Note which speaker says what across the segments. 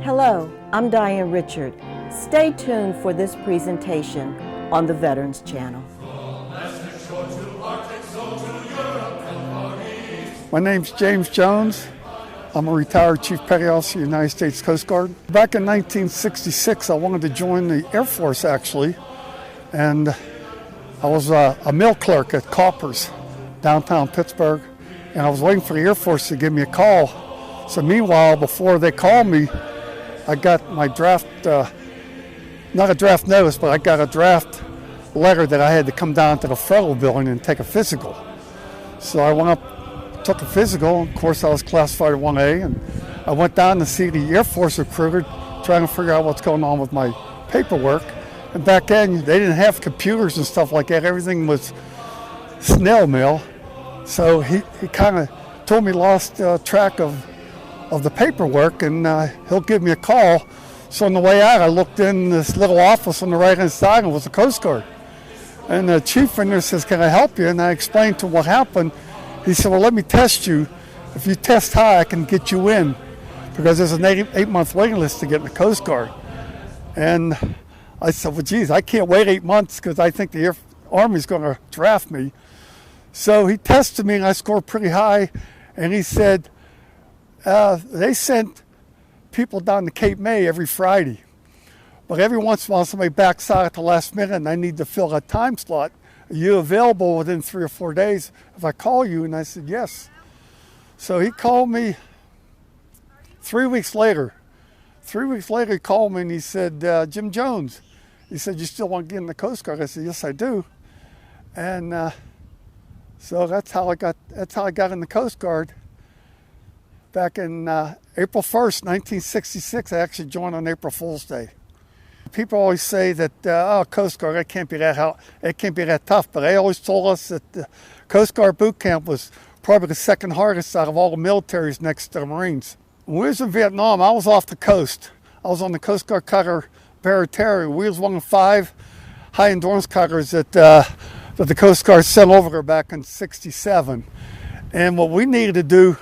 Speaker 1: Hello, I'm Diane Richard. Stay tuned for this presentation on the Veterans Channel.
Speaker 2: My name's James Jones. I'm a retired Chief Petty Officer of the United States Coast Guard. Back in 1966, I wanted to join the Air Force, actually, and I was a mill clerk at Coppers, downtown Pittsburgh, and I was waiting for the Air Force to give me a call. So meanwhile, before they called me, I got my draft, not a draft notice, but I got a draft letter that I had to come down to the federal building and take a physical. So I went up, took a physical. Of course, I was classified 1A, and I went down to see the Air Force recruiter, trying to figure out what's going on with my paperwork. And back then, they didn't have computers and stuff like that. Everything was snail mail. So he kind of told me lost track of the paperwork, and he'll give me a call. So on the way out, I looked in this little office on the right-hand side, and it was the Coast Guard. And the chief in there says, "Can I help you?" And I explained to him what happened. He said, "Well, let me test you. If you test high, I can get you in, because there's an 8-month waiting list to get in the Coast Guard." And I said, "Well, geez, I can't wait 8 months because I think the Army's going to draft me." So he tested me, and I scored pretty high. And he said, they sent people down to Cape May every Friday. But every once in a while, somebody backs out at the last minute, and I need to fill a time slot. Are you available within 3 or 4 days if I call you? And I said, yes. So he called me 3 weeks later. 3 weeks later, he called me, and he said, "Jim Jones," he said, "you still want to get in the Coast Guard?" I said, "Yes, I do." And so that's how I got in the Coast Guard. Back in April 1st, 1966, I actually joined on April Fool's Day. People always say that, Coast Guard, it can't be that tough. But they always told us that the Coast Guard boot camp was probably the second hardest out of all the militaries next to the Marines. When we was in Vietnam, I was off the coast. I was on the Coast Guard cutter Barataria. We was one of 5 high endurance cutters that the Coast Guard sent over there back in '67. And what we needed to do,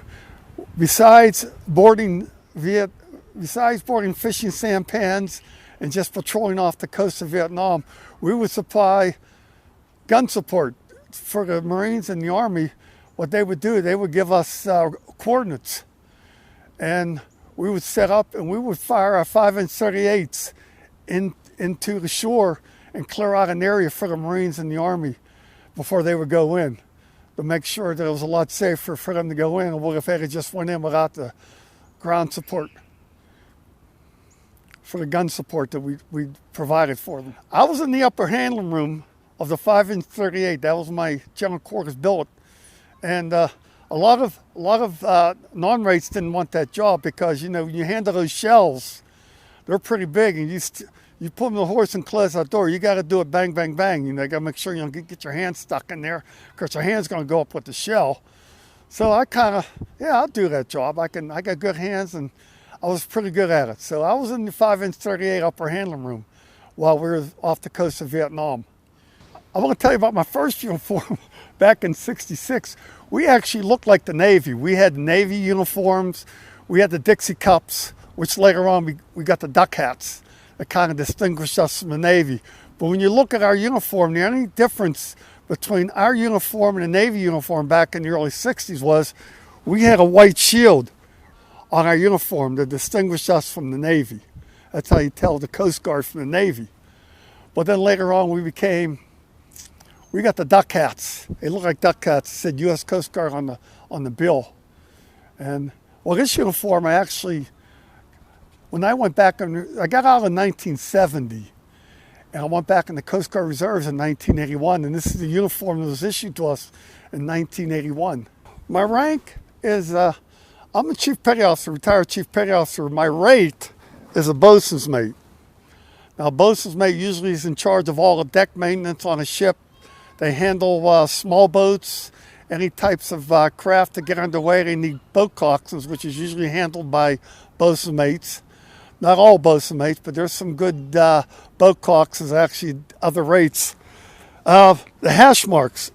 Speaker 2: besides boarding fishing sampans and just patrolling off the coast of Vietnam, we would supply gun support for the Marines and the Army. What they would do, they would give us coordinates, and we would set up and we would fire our 5-inch 38s into the shore and clear out an area for the Marines and the Army before they would go in, to make sure that it was a lot safer for them to go in, or if they had just went in without the ground support, for the gun support that we provided for them. I was in the upper handling room of the 5-inch 38. That was my general quarters billet. And a lot of non-rates didn't want that job because, when you handle those shells, they're pretty big, and you put them in the horse and close that door. You got to do it bang, bang, bang. You got to make sure you don't get your hand stuck in there, because your hand's going to go up with the shell. So I I'll do that job. I got good hands, and I was pretty good at it. So I was in the 5-inch 38 upper handling room while we were off the coast of Vietnam. I want to tell you about my first uniform back in '66. We actually looked like the Navy. We had Navy uniforms. We had the Dixie cups, which later on we got the duck hats that kind of distinguished us from the Navy. But when you look at our uniform, the only difference between our uniform and the Navy uniform back in the early '60s was we had a white shield on our uniform to distinguish us from the Navy. That's how you tell the Coast Guard from the Navy. But then later on we got the duck hats. They look like duck hats. It said U.S. Coast Guard on the bill. And this uniform, when I went back, I got out in 1970, and I went back in the Coast Guard Reserves in 1981, and this is the uniform that was issued to us in 1981. My rank is, I'm a Chief Petty Officer, retired Chief Petty Officer. My rate is a bosun's mate. Now, a bosun's mate usually is in charge of all the deck maintenance on a ship. They handle small boats, any types of craft that get underway. They need boat coxswains, which is usually handled by bosun mates. Not all bosun mates, but there's some good boat coxswains, actually other rates. The hash marks.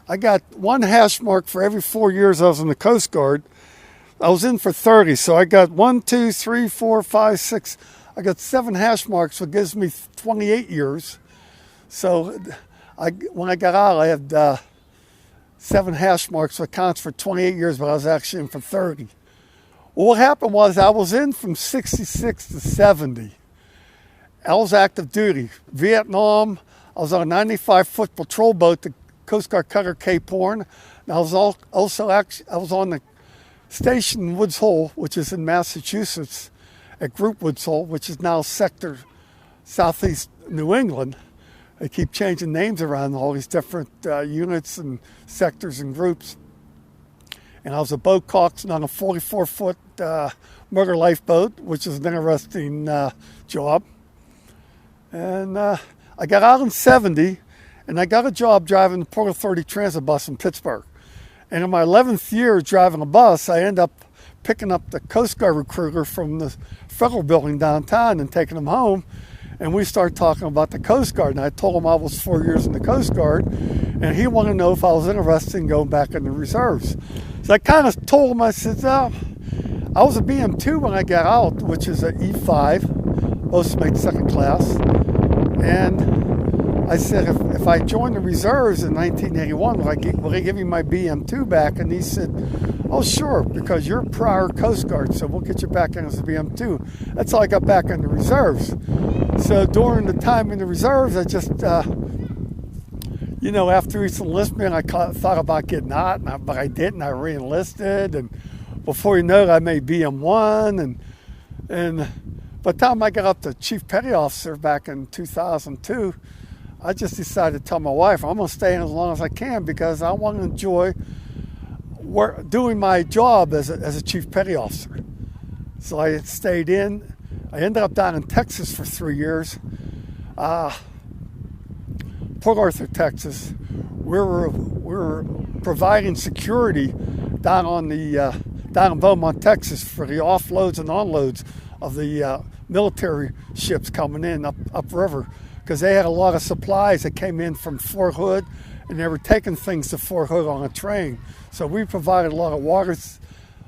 Speaker 2: I got 1 hash mark for every 4 years I was in the Coast Guard. I was in for 30, so I got 1, 2, 3, 4, 5, 6. I got 7 hash marks, which gives me 28 years. So when I got out, I had 7 hash marks, which counts for 28 years, but I was actually in for 30. Well, what happened was I was in from 66 to 70. I was active duty. Vietnam, I was on a 95-foot patrol boat, the Coast Guard cutter Cape Horn. And I was on the station Woods Hole, which is in Massachusetts, at Group Woods Hole, which is now Sector Southeast New England. They keep changing names around all these different units and sectors and groups. And I was a boat coxswain on a 44-foot murder lifeboat, which is an interesting job. And I got out in 70, and I got a job driving the Port Authority transit bus in Pittsburgh. And in my 11th year driving a bus, I ended up picking up the Coast Guard recruiter from the federal building downtown and taking him home. And we started talking about the Coast Guard. And I told him I was 4 years in the Coast Guard, and he wanted to know if I was interested in going back in the reserves. So I kind of told him, I said, I was a BM2 when I got out, which is an E5, most made second class. And I said, if I joined the reserves in 1981, will they give me my BM2 back? And he said, oh, sure, because you're prior Coast Guard, so we'll get you back in as a BM2. That's how I got back in the reserves. So during the time in the reserves, I just, after each enlistment, I thought about getting out, but I didn't. I re-enlisted, and before you know it, I made BM1, and by the time I got up to Chief Petty Officer back in 2002, I just decided to tell my wife, I'm going to stay in as long as I can because I want to enjoy doing my job as a Chief Petty Officer. So I stayed in. I ended up down in Texas for 3 years. Port Arthur, Texas. We were providing security down in Beaumont, Texas, for the offloads and onloads of the military ships coming in upriver, because they had a lot of supplies that came in from Fort Hood, and they were taking things to Fort Hood on a train. So we provided a lot of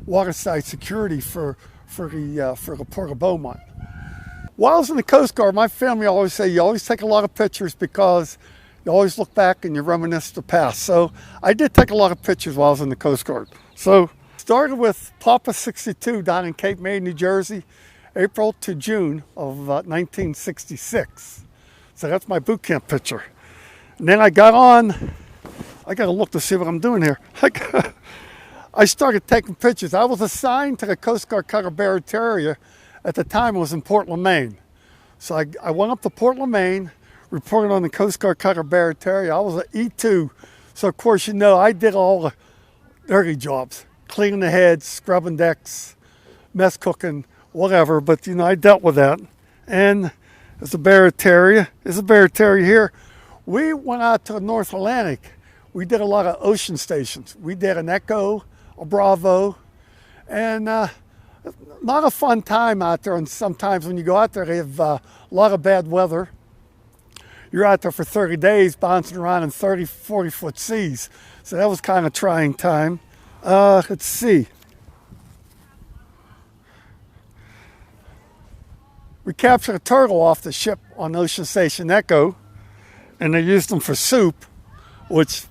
Speaker 2: waterside security for the Port of Beaumont. While I was in the Coast Guard, my family always say you always take a lot of pictures because you always look back and you reminisce the past. So I did take a lot of pictures while I was in the Coast Guard. So started with Papa 62 down in Cape May, New Jersey, April to June of 1966. So that's my boot camp picture. And then I got on, I got to look to see what I'm doing here. I started taking pictures. I was assigned to the Coast Guard cutter Barataria. At the time, it was in Portland, Maine. So I went up to Portland, Maine, reported on the Coast Guard cutter Barataria. I was an E2. So, of course, I did all the dirty jobs, cleaning the heads, scrubbing decks, mess cooking, whatever. But, I dealt with that. And there's a Barataria. There's a Barataria here. We went out to the North Atlantic. We did a lot of ocean stations. We did an Echo, a Bravo, and not a fun time out there. And sometimes when you go out there, they have a lot of bad weather. You're out there for 30 days bouncing around in 30, 40-foot seas. So that was kind of a trying time. Let's see. We captured a turtle off the ship on Ocean Station Echo, and they used them for soup, which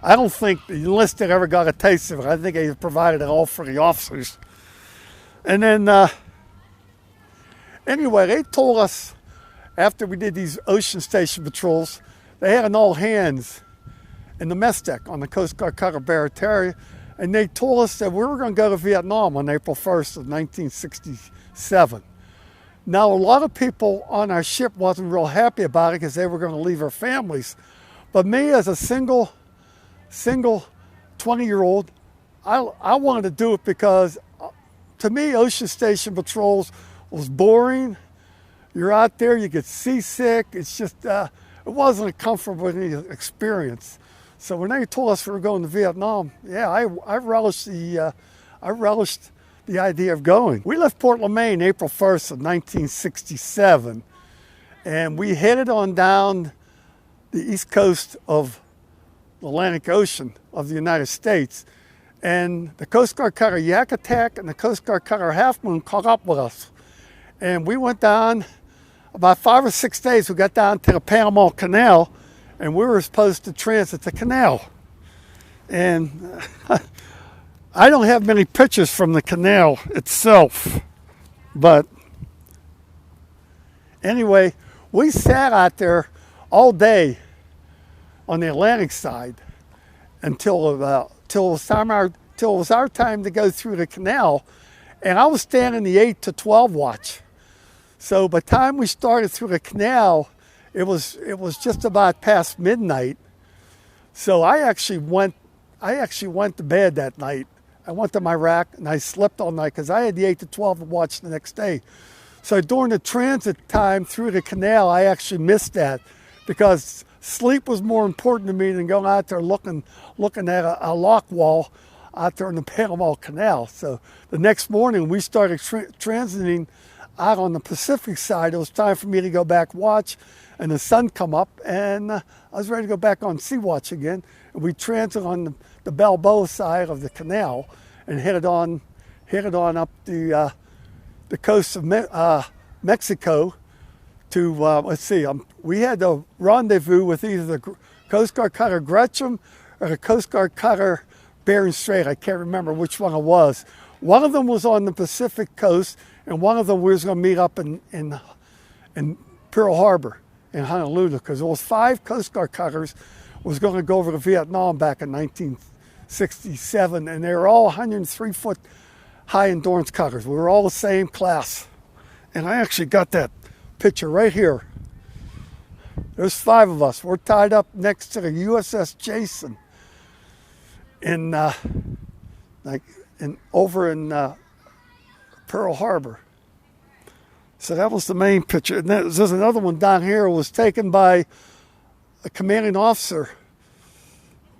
Speaker 2: I don't think the enlisted ever got a taste of it. I think they provided it all for the officers. And then, anyway, they told us after we did these ocean station patrols, they had an all hands in the mess deck on the Coast Guard cutter Barataria, and they told us that we were going to go to Vietnam on April 1st of 1967. Now, a lot of people on our ship wasn't real happy about it because they were going to leave their families. But me, as a single 20-year-old, I wanted to do it because, to me, ocean station patrols was boring. You're out there, you get seasick. It's just, it wasn't a comfortable experience. So when they told us we were going to Vietnam, yeah, I relished the idea of going. We left Portland, Maine, April 1st of 1967, and we headed on down the east coast of the Atlantic Ocean of the United States. And the Coast Guard cutter Yakutat and the Coast Guard cutter Half Moon caught up with us. And we went down, about 5 or 6 days, we got down to the Panama Canal, and we were supposed to transit the canal. And I don't have many pictures from the canal itself, but anyway, we sat out there all day on the Atlantic side until it was our time to go through the canal, and I was standing the 8 to 12 watch. So by the time we started through the canal, it was just about past midnight. So I actually went to bed that night. I went to my rack and I slept all night because I had the 8 to 12 watch the next day. So during the transit time through the canal, I actually missed that because sleep was more important to me than going out there looking at a lock wall out there in the Panama Canal. So the next morning we started transiting out on the Pacific side. It was time for me to go back watch, and the sun come up, and I was ready to go back on sea watch again. And we transited on the Balboa side of the canal and headed on up the coast of Mexico to, let's see, we had a rendezvous with either the Coast Guard cutter Gretchen or the Coast Guard cutter Bering Strait. I can't remember which one it was. One of them was on the Pacific coast, and one of them we was going to meet up in Pearl Harbor in Honolulu, because there was 5 Coast Guard cutters was going to go over to Vietnam back in 1967, and they were all 103-foot high endurance cutters. We were all the same class. And I actually got that picture right here. There's 5 of us. We're tied up next to the USS Jason over in Pearl Harbor. So that was the main picture. And there's another one down here. It was taken by a commanding officer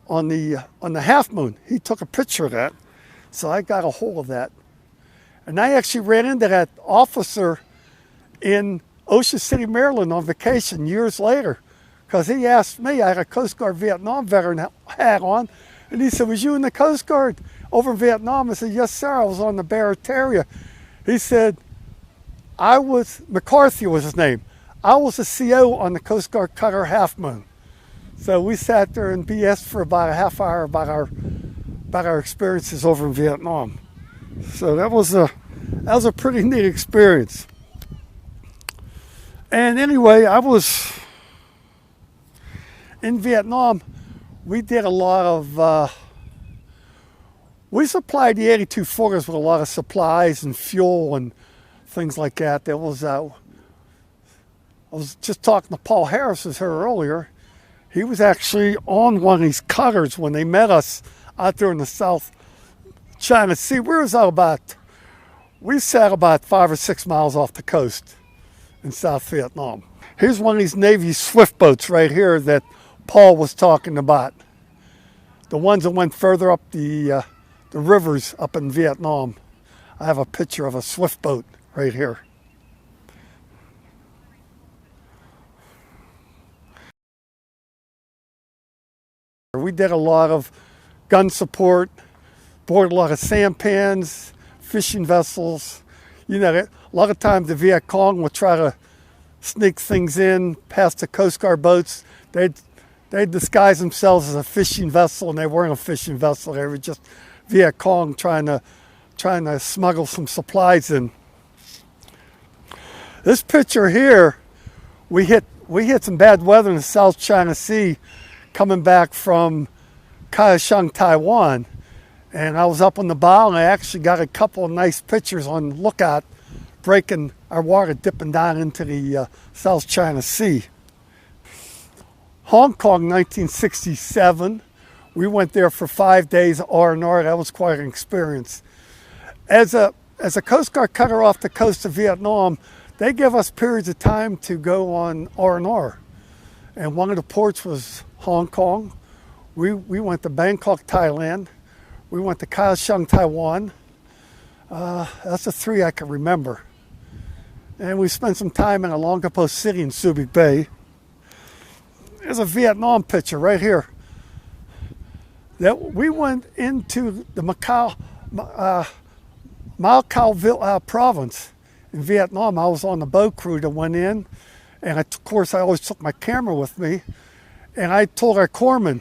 Speaker 2: on the Half Moon. He took a picture of that, so I got a hold of that. And I actually ran into that officer in Ocean City, Maryland on vacation years later, because he asked me, I had a Coast Guard Vietnam veteran hat on, and he said, "Was you in the Coast Guard over in Vietnam?" I said, "Yes, sir, I was on the Barataria." He said, McCarthy was his name. I was a CO on the Coast Guard cutter Half Moon. So we sat there and BS for about a half hour about our experiences over in Vietnam. So that was a pretty neat experience. And anyway, I was in Vietnam. We did a lot of, we supplied the 82 footers with a lot of supplies and fuel and things like that. I was just talking to Paul Harris, as heard earlier. He was actually on one of these cutters when they met us out there in the South China Sea. We sat about 5 or 6 miles off the coast in South Vietnam. Here's one of these Navy swift boats right here that Paul was talking about. The ones that went further up the rivers up in Vietnam. I have a picture of a swift boat right here. We did a lot of gun support, boarded a lot of sampans, fishing vessels. You know, a lot of times the Viet Cong would try to sneak things in past the Coast Guard boats. They'd disguise themselves as a fishing vessel, and they weren't a fishing vessel. They were just Viet Cong trying to smuggle some supplies in. This picture here, we hit some bad weather in the South China Sea coming back from Kaohsiung, Taiwan. And I was up on the bow, and I actually got a couple of nice pictures on lookout, breaking our water, dipping down into the South China Sea. Hong Kong, 1967. We went there for 5 days R&R. That was quite an experience. As a Coast Guard cutter off the coast of Vietnam, they give us periods of time to go on R&R. And one of the ports was Hong Kong. We went to Bangkok, Thailand. We went to Kaohsiung, Taiwan. That's the 3 I can remember. And we spent some time in Olongapo City in Subic Bay. There's a Vietnam picture right here. that we went into the Macau province in Vietnam. I was on the boat crew that went in, and of course I always took my camera with me. And I told our corpsman,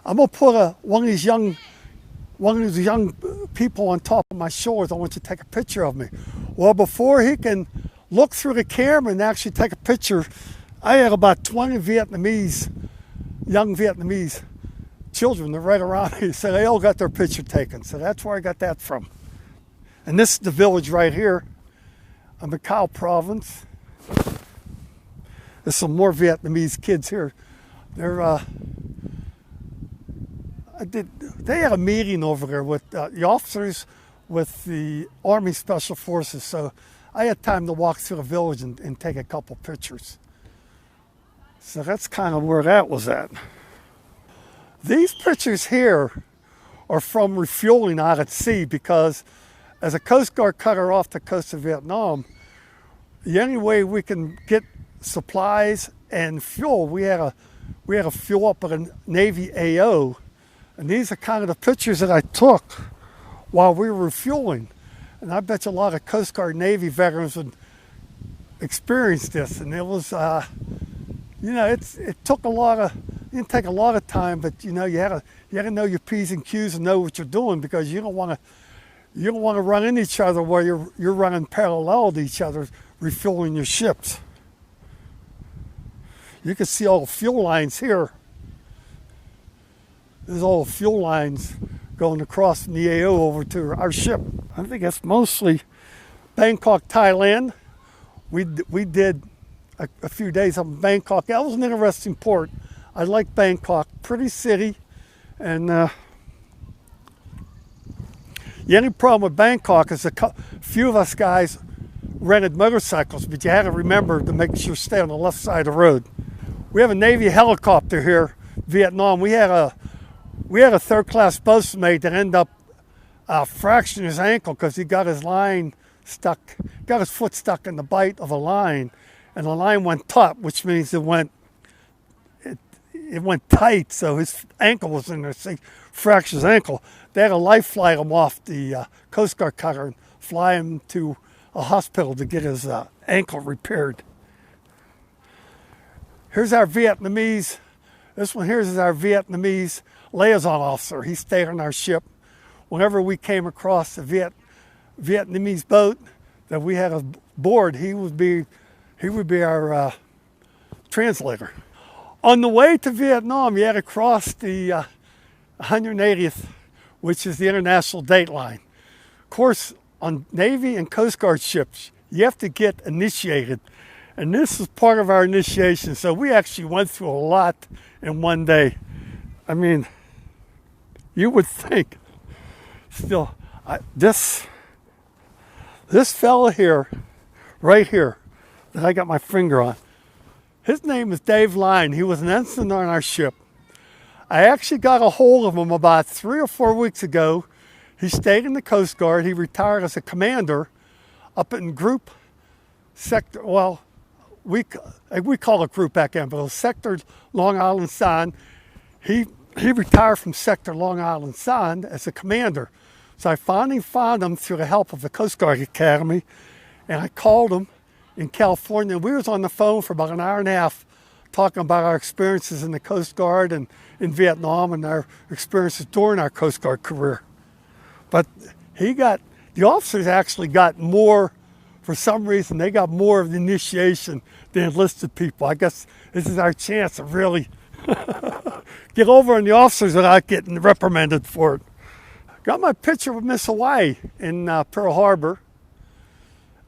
Speaker 2: I'm gonna put one of these young people on top of my shoulders. I want you to take a picture of me. Well, before he can look through the camera and actually take a picture, I had about 20 young Vietnamese children that right around me. So they all got their picture taken. So that's where I got that from. And this is the village right here, in Macau province. There's some more Vietnamese kids here. They had a meeting over there with the officers with the Army Special Forces, so I had time to walk through the village and take a couple pictures. So that's kind of where that was at. These pictures here are from refueling out at sea, because as a Coast Guard cutter off the coast of Vietnam, the only way we can get supplies and fuel, we had to fuel up at a Navy AO. And these are kind of the pictures that I took while we were refueling. And I bet you a lot of Coast Guard Navy veterans would experience this. And it was, it took it didn't take a lot of time, but you had to know your P's and Q's and know what you're doing, because you don't want to run into each other while you're running parallel to each other, refueling your ships. You can see all the fuel lines here. There's all the fuel lines going across from the AO over to our ship. I think that's mostly Bangkok, Thailand. We did a few days up in Bangkok. That was an interesting port. I like Bangkok, pretty city. And the only problem with Bangkok is a few of us guys rented motorcycles, but you had to remember to make sure you stay on the left side of the road. We have a Navy helicopter here, Vietnam. We had a third-class boatswain that ended up fracturing his ankle because he got his foot stuck in the bight of a line, and the line went taut, which means it went tight, so his ankle was in there, so he fractured his ankle. They had to life flight him off the Coast Guard cutter and fly him to a hospital to get his ankle repaired. Here's our Vietnamese. This one here is our Vietnamese liaison officer. He stayed on our ship. Whenever we came across a Vietnamese boat that we had aboard, he would be our translator. On the way to Vietnam, you had to cross the 180th, which is the international date line. Of course, on Navy and Coast Guard ships, you have to get initiated. And this is part of our initiation. So we actually went through a lot in one day. I mean, you would think. Still, this fella here, right here, that I got my finger on, his name is Dave Line. He was an ensign on our ship. I actually got a hold of him about 3 or 4 weeks ago. He stayed in the Coast Guard. He retired as a commander up in Group Sector, well, we call it Group back then, but it was Sector Long Island Sound. He retired from Sector Long Island Sound as a commander. So I finally found him through the help of the Coast Guard Academy, and I called him in California. We was on the phone for about an hour and a half talking about our experiences in the Coast Guard and in Vietnam and our experiences during our Coast Guard career. But the officers actually got more, for some reason, they got more of the initiation than enlisted people. I guess this is our chance to really get over on the officers without getting reprimanded for it. Got my picture with Miss Hawaii in Pearl Harbor.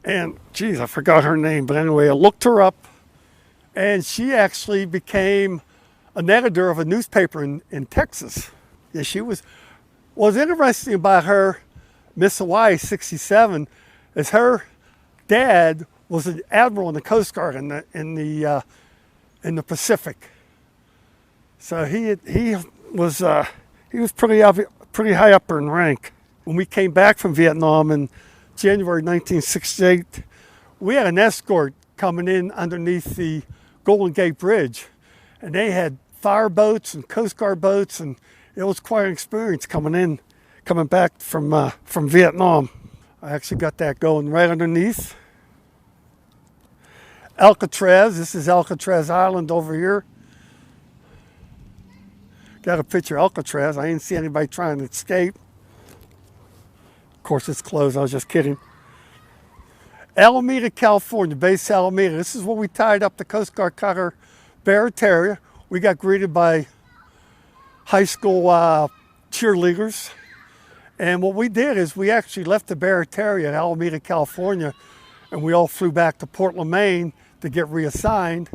Speaker 2: And, geez, I forgot her name. But anyway, I looked her up. And she actually became an editor of a newspaper in Texas. Yeah, she was. What's interesting about her, Miss Hawaii, 67, is her dad was an admiral in the Coast Guard in the Pacific. So he was pretty high up in rank. When we came back from Vietnam in January 1968, we had an escort coming in underneath the Golden Gate Bridge, and they had fire boats and Coast Guard boats, and it was quite an experience coming back from Vietnam. I actually got that going right underneath. Alcatraz, this is Alcatraz Island over here. Got a picture of Alcatraz. I didn't see anybody trying to escape. Of course, it's closed. I was just kidding. Alameda, California, base Alameda. This is where we tied up the Coast Guard cutter Barataria. We got greeted by high school cheerleaders. And what we did is we actually left the Barataria at Alameda, California, and we all flew back to Portland, Maine to get reassigned.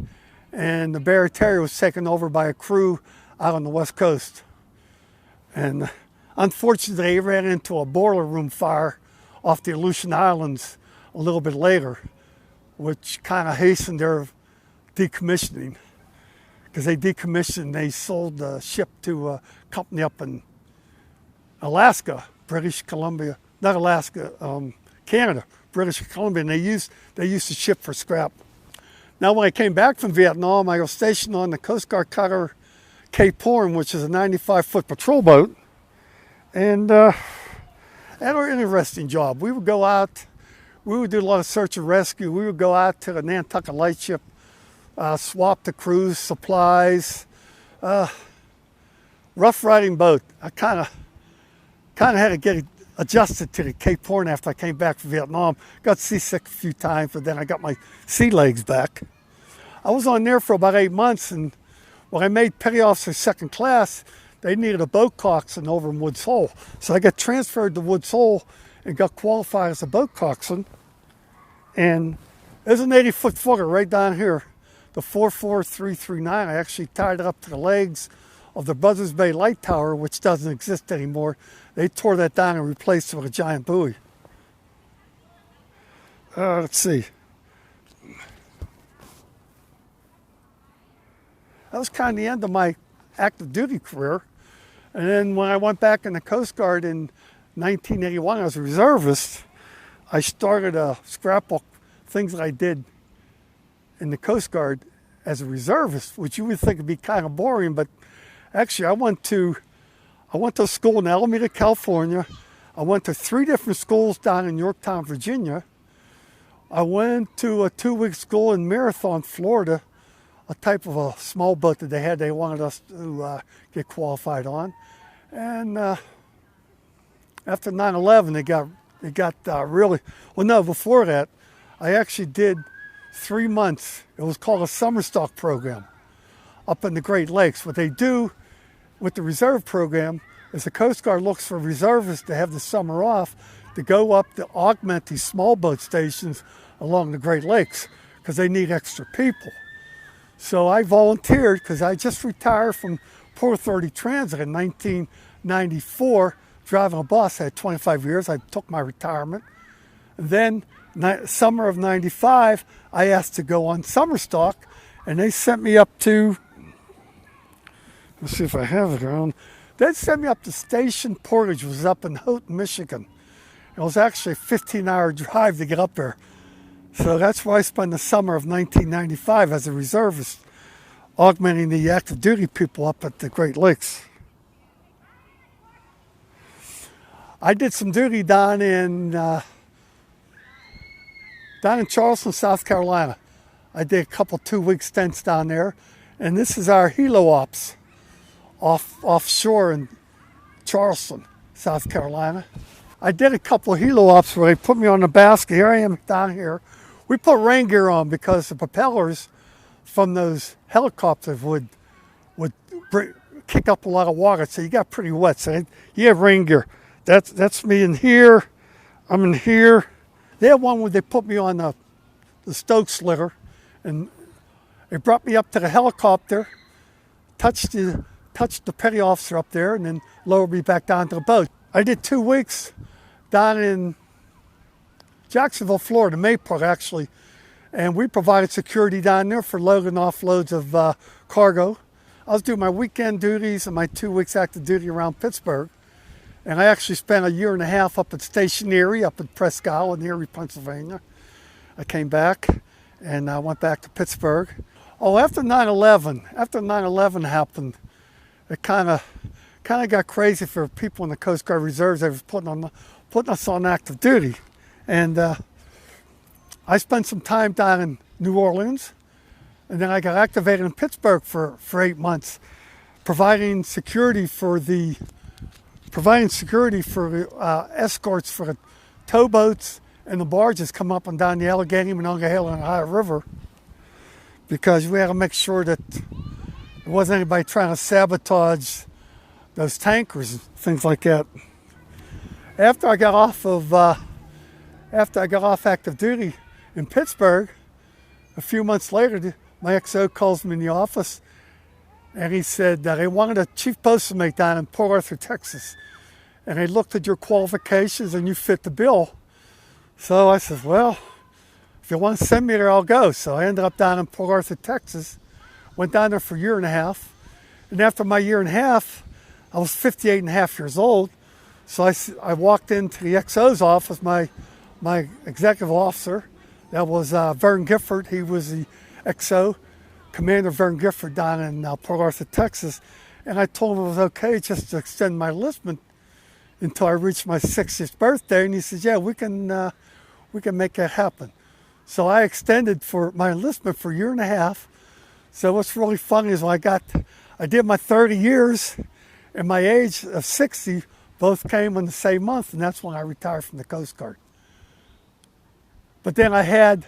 Speaker 2: And the Barataria was taken over by a crew out on the West Coast. And unfortunately, they ran into a boiler room fire off the Aleutian Islands a little bit later, which kind of hastened their decommissioning. Because they sold the ship to a company up in Alaska, British Columbia, not Alaska, Canada, British Columbia, and they used the ship for scrap. Now, when I came back from Vietnam, I was stationed on the Coast Guard cutter Cape Horn, which is a 95-foot patrol boat, and that was an interesting job. We would go out, we would do a lot of search and rescue. We would go out to the Nantucket Lightship, swap the crews, supplies, rough riding boat. I kind of had to get adjusted to the Cape Horn after I came back from Vietnam. Got seasick a few times, but then I got my sea legs back. I was on there for about 8 months, and when I made petty officer second class, they needed a boat coxswain over in Woods Hole. So I got transferred to Woods Hole and got qualified as a boat coxswain. And there's an 80-foot footer right down here, the 44339. I actually tied it up to the legs of the Buzzards Bay Light Tower, which doesn't exist anymore. They tore that down and replaced it with a giant buoy. Let's see. That was kind of the end of my active duty career. And then when I went back in the Coast Guard in 1981 as a reservist, I started a scrapbook, things that I did in the Coast Guard as a reservist, which you would think would be kind of boring, but actually I went to school in Alameda, California. I went to 3 different schools down in Yorktown, Virginia. I went to a 2-week school in Marathon, Florida, a type of a small boat that they had. They wanted us to get qualified on. And after 9/11, they got really, well, no, before that, I actually did 3 months. It was called a summer stock program up in the Great Lakes. What they do with the reserve program is the Coast Guard looks for reservists to have the summer off to go up to augment these small boat stations along the Great Lakes because they need extra people. So I volunteered because I just retired from Port Authority Transit in 1994, driving a bus. I had 25 years. I took my retirement. And then summer of 95, I asked to go on summer stock, and they sent me up to, let's see if I have it around. They sent me up to Station Portage, which was up in Houghton, Michigan. It was actually a 15-hour drive to get up there. So that's where I spent the summer of 1995 as a reservist, augmenting the active duty people up at the Great Lakes. I did some duty down in Charleston, South Carolina. I did a couple 2-week stints down there, and this is our helo ops offshore in Charleston, South Carolina. I did a couple of helo ops where they put me on the basket. Here I am down here. We put rain gear on because the propellers from those helicopters would kick up a lot of water, so you got pretty wet. So you have rain gear. That's me in here. I'm in here. They had one where they put me on the Stokes litter, and they brought me up to the helicopter, touched the petty officer up there, and then lowered me back down to the boat. I did 2 weeks down in Jacksonville, Florida, Mayport actually, and we provided security down there for loading offloads of cargo. I was doing my weekend duties and my 2 weeks active duty around Pittsburgh, and I actually spent a year and a half up at Station Erie, up at Presque Isle in Erie, Pennsylvania. I came back and I went back to Pittsburgh. Oh, after 9/11 happened, it kind of kind of got crazy for people in the Coast Guard Reserves. They was putting us on active duty. And I spent some time down in New Orleans, and then I got activated in Pittsburgh for 8 months, providing security for escorts for the towboats and the barges come up and down the Allegheny, Monongahela, and Ohio River, because we had to make sure that there wasn't anybody trying to sabotage those tankers and things like that. After I got off active duty in Pittsburgh, a few months later, my XO calls me in the office, and he said that they wanted a chief postmate down in Port Arthur, Texas. And they looked at your qualifications and you fit the bill. So I said, well, if you want to send me there, I'll go. So I ended up down in Port Arthur, Texas. Went down there for a year and a half. And after my year and a half, I was 58 and a half years old. So I walked into the XO's office, my executive officer. That was Vern Gifford. He was the XO. Commander Vern Gifford down in Port Arthur, Texas, and I told him it was okay just to extend my enlistment until I reached my 60th birthday, and he said, yeah, we can make that happen. So I extended for my enlistment for a year and a half. So what's really funny is when I did my 30 years, and my age of 60 both came in the same month, and that's when I retired from the Coast Guard. But then I had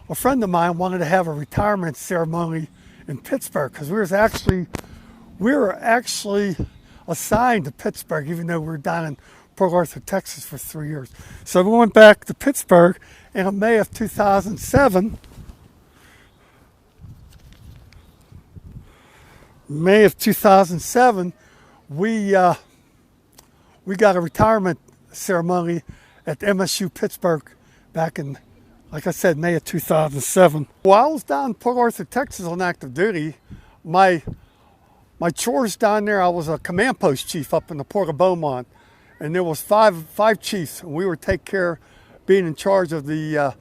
Speaker 2: a friend of mine wanted to have a retirement ceremony in Pittsburgh because we were actually assigned to Pittsburgh, even though we were down in Port Arthur, Texas for 3 years. So we went back to Pittsburgh, and in May of 2007, we got a retirement ceremony at the MSU Pittsburgh back in, like I said, May of 2007. While I was down in Port Arthur, Texas on active duty, my chores down there, I was a command post chief up in the Port of Beaumont. And there was five chiefs, and we were being in charge of the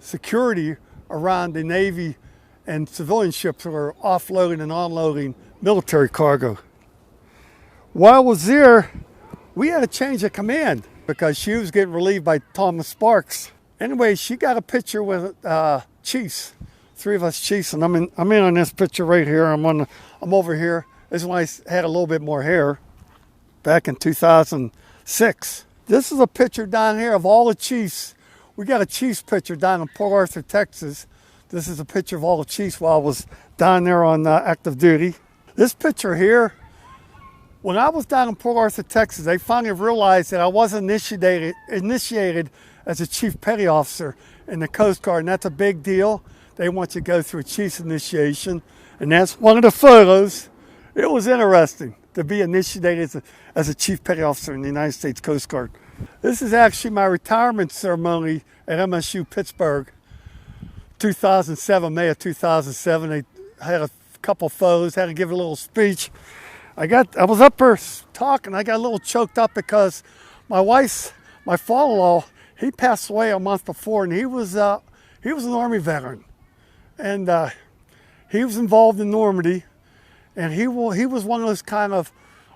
Speaker 2: security around the Navy and civilian ships that were offloading and unloading military cargo. While I was there, we had a change of command because she was getting relieved by Thomas Sparks. Anyway, she got a picture with chiefs, 3 of us chiefs, and I'm in on this picture right here. I'm over here. This is when I had a little bit more hair back in 2006. This is a picture down here of all the chiefs. We got a chief's picture down in Port Arthur, Texas. This is a picture of all the chiefs while I was down there on active duty. This picture here, when I was down in Port Arthur, Texas, they finally realized that I wasn't initiated as a chief petty officer in the Coast Guard, and that's a big deal. They want you to go through a chief's initiation, and that's one of the photos. It was interesting to be initiated as a chief petty officer in the United States Coast Guard. This is actually my retirement ceremony at MSU Pittsburgh, 2007, May of 2007. They had a couple photos, had to give a little speech. I was up there talking. I got a little choked up because my father-in-law, he passed away a month before, and he was an Army veteran, and he was involved in Normandy, and he was one of those kind of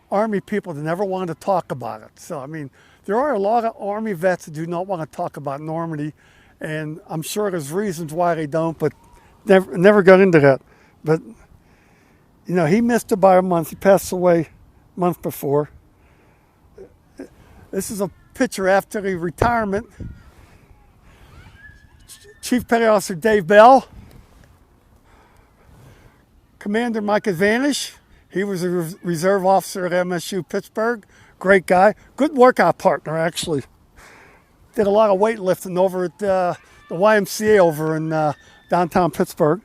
Speaker 2: Army people that never wanted to talk about it. So I mean, there are a lot of Army vets that do not want to talk about Normandy, and I'm sure there's reasons why they don't, but never got into that. But you know, he missed it by a month. He passed away a month before. This is a picture after the retirement. Chief Petty Officer Dave Bell. Commander Mike Advantage. He was a reserve officer at MSU Pittsburgh. Great guy. Good workout partner, actually. Did a lot of weightlifting over at the YMCA over in downtown Pittsburgh.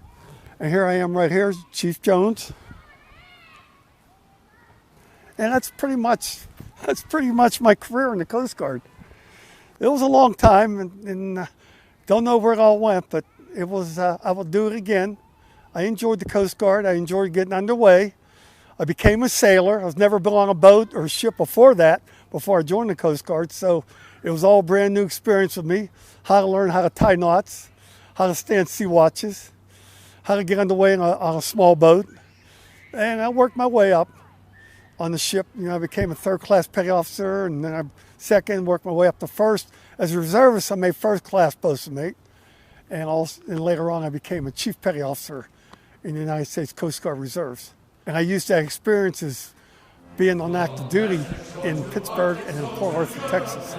Speaker 2: And here I am right here, Chief Jones. And that's pretty much my career in the Coast Guard. It was a long time, and don't know where it all went, but it was. I will do it again. I enjoyed the Coast Guard. I enjoyed getting underway. I became a sailor. I was never been on a boat or a ship before that, before I joined the Coast Guard. So it was all a brand new experience with me. How to learn how to tie knots, how to stand sea watches, how to get underway on a small boat. And I worked my way up on the ship. You know, I became a third-class petty officer, and then I second, worked my way up to first. As a reservist, I made first-class bosun mate, and later on I became a chief petty officer in the United States Coast Guard Reserves. And I used that experience as being on active duty in Pittsburgh and in Port Arthur, Texas.